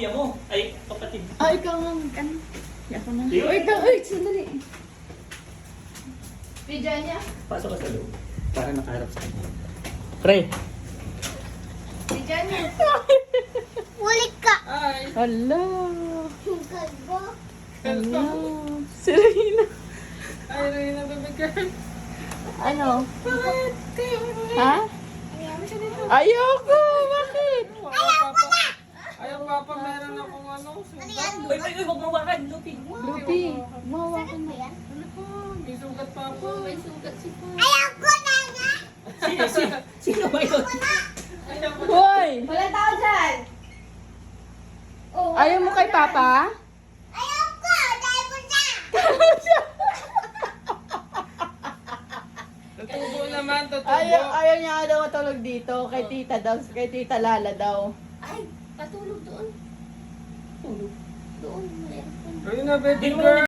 kuya mo. Ay, kapatid. Ay, ikaw nga. Ano? Ako na. Ayun. Ay, ikaw. Ay, sandali. Pidya niya? Pasok ka sa loob. Para nakaharap sa kanya. Pre. Pidya niya. Ulit ka. Ay, Hala. Kalbo. Hala. Si Reyna. ay, Reyna, baby girl. Ano? Bakit? Ha? Ayoko. Bakit? Ayaw, Papa, meron akong ano. Sugat. Uy, huwag mawakan. Lupi. Lupi. Mawakan na. Ano po? May sugat, Papa. May sugat si Pa. Ayoko na nga. Sino ba yun? Ayaw ko. Hoy! Walang tao dyan. Oh, Ayaw mo kay Papa? ayoko. Dahil mo na. Tutubo naman, tutubo. Ayaw niya nga daw matulog dito. Kay Tita daw. Kay Tita Lala daw. Ay, patulog doon. Doon. Reyna, baby Di mo girl.